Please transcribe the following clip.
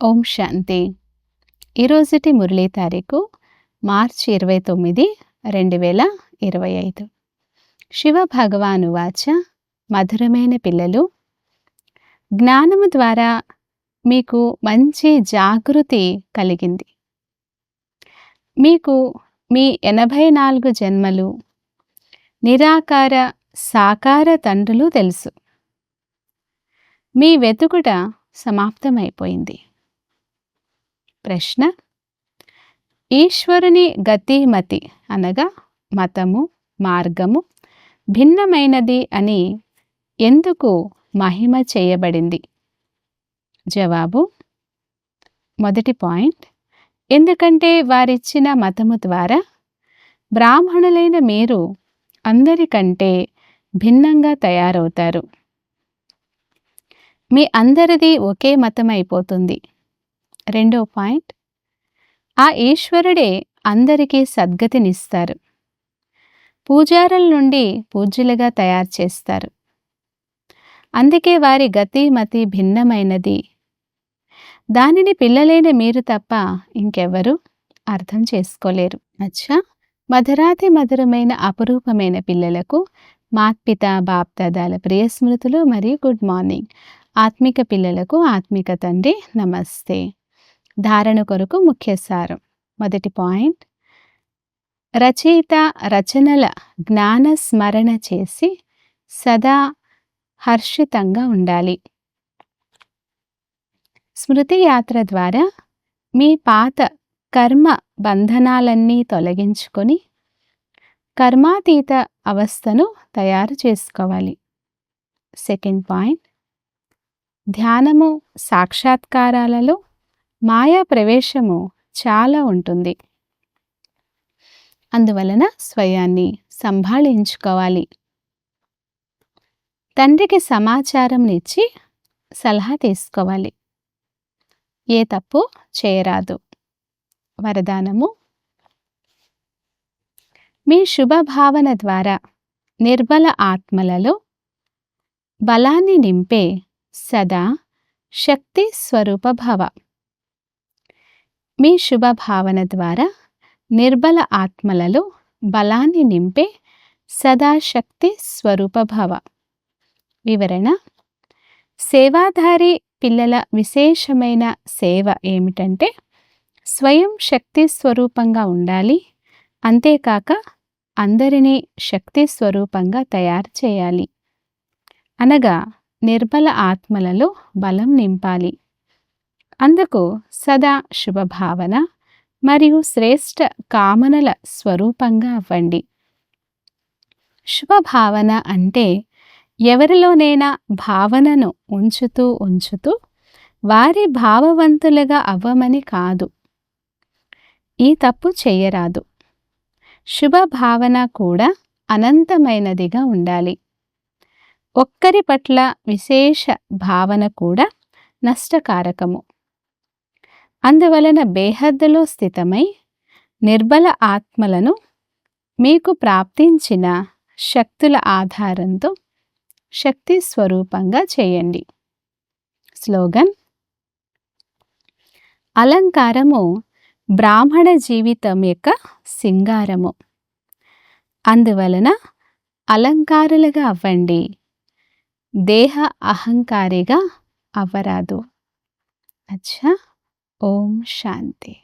ఓం శాంతి. ఈరోజుటి మురళీ తారీఖు మార్చి 29, 2025. శివ భగవాను వాచ. మధురమైన పిల్లలు, జ్ఞానము ద్వారా మీకు మంచి జాగృతి కలిగింది. మీకు మీ 84 జన్మలు, నిరాకార సాకార తండ్రులు తెలుసు. మీ వెతుకుట సమాప్తమైపోయింది. ప్రశ్న: ఈశ్వరుని గతిమతి అనగా మతము, మార్గము భిన్నమైనది అని ఎందుకు మహిమ చేయబడింది? జవాబు: మొదటి పాయింట్, ఎందుకంటే వారిచ్చిన మతము ద్వారా బ్రాహ్మణులైన మీరు అందరికంటే భిన్నంగా తయారవుతారు. మీ అందరిది ఒకే మతం అయిపోతుంది. రెండో పాయింట్, ఆ ఈశ్వరుడే అందరికీ సద్గతినిస్తారు. పూజారుల నుండి పూజ్యులుగా తయారు చేస్తారు. అందుకే వారి గతి మతి భిన్నమైనది. దానిని పిల్లలైన మీరు తప్ప ఇంకెవరూ అర్థం చేసుకోలేరు. అచ్చా, మధురాతి మధురమైన అపురూపమైన పిల్లలకు మాత్పిత బాప్దాదాల ప్రియ స్మృతులు మరియు గుడ్ మార్నింగ్. ఆత్మిక పిల్లలకు ఆత్మిక తండ్రి నమస్తే. ధారణ కొరకు ముఖ్య సారం. మొదటి పాయింట్, రచయిత రచనల జ్ఞాన స్మరణ చేసి సదా హర్షితంగా ఉండాలి. స్మృతి యాత్ర ద్వారా మీ పాత కర్మ బంధనాలన్నీ తొలగించుకొని కర్మాతీత అవస్థను తయారు చేసుకోవాలి. సెకండ్ పాయింట్, ధ్యానము సాక్షాత్కారాలలో మాయా ప్రవేశము చాలా ఉంటుంది. అందువలన స్వయాన్ని సంభాళించుకోవాలి. తండ్రికి సమాచారం ఇచ్చి సలహా తీసుకోవాలి. ఏ తప్పు చేయరాదు. వరదానము: మీ శుభభావన ద్వారా నిర్బల ఆత్మలలో బలాన్ని నింపే సదా శక్తి స్వరూప భవ. మీ శుభభావన ద్వారా నిర్బల ఆత్మలలో బలాన్ని నింపే సదా శక్తి స్వరూప భవ. వివరణ: సేవాధారి పిల్లల విశేషమైన సేవ ఏమిటంటే స్వయం శక్తి స్వరూపంగా ఉండాలి. అంతేకాక అందరినీ శక్తి స్వరూపంగా తయారు చేయాలి. అనగా నిర్బల ఆత్మలలో బలం నింపాలి. అందుకు సదా శుభభావన మరియు శ్రేష్ఠ కామనల స్వరూపంగా అవ్వండి. శుభభావన అంటే ఎవరిలోనైనా భావనను ఉంచుతూ వారి భావవంతులుగా అవ్వమని కాదు. ఈ తప్పు చెయ్యరాదు. శుభభావన కూడా అనంతమైనదిగా ఉండాలి. ఒక్కరి పట్ల విశేష భావన కూడా నష్టకారకము. అందువలన బేహద్దులో స్థితమై నిర్బల ఆత్మలను మీకు ప్రాప్తించిన శక్తుల ఆధారంతో శక్తి స్వరూపంగా చేయండి. స్లోగన్: అలంకారము బ్రాహ్మణ జీవితం యొక్క సింగారము. అందువలన అలంకారులుగా అవ్వండి. దేహ అహంకారిగా అవ్వరాదు. అచ్చా, ఓం శాంతి.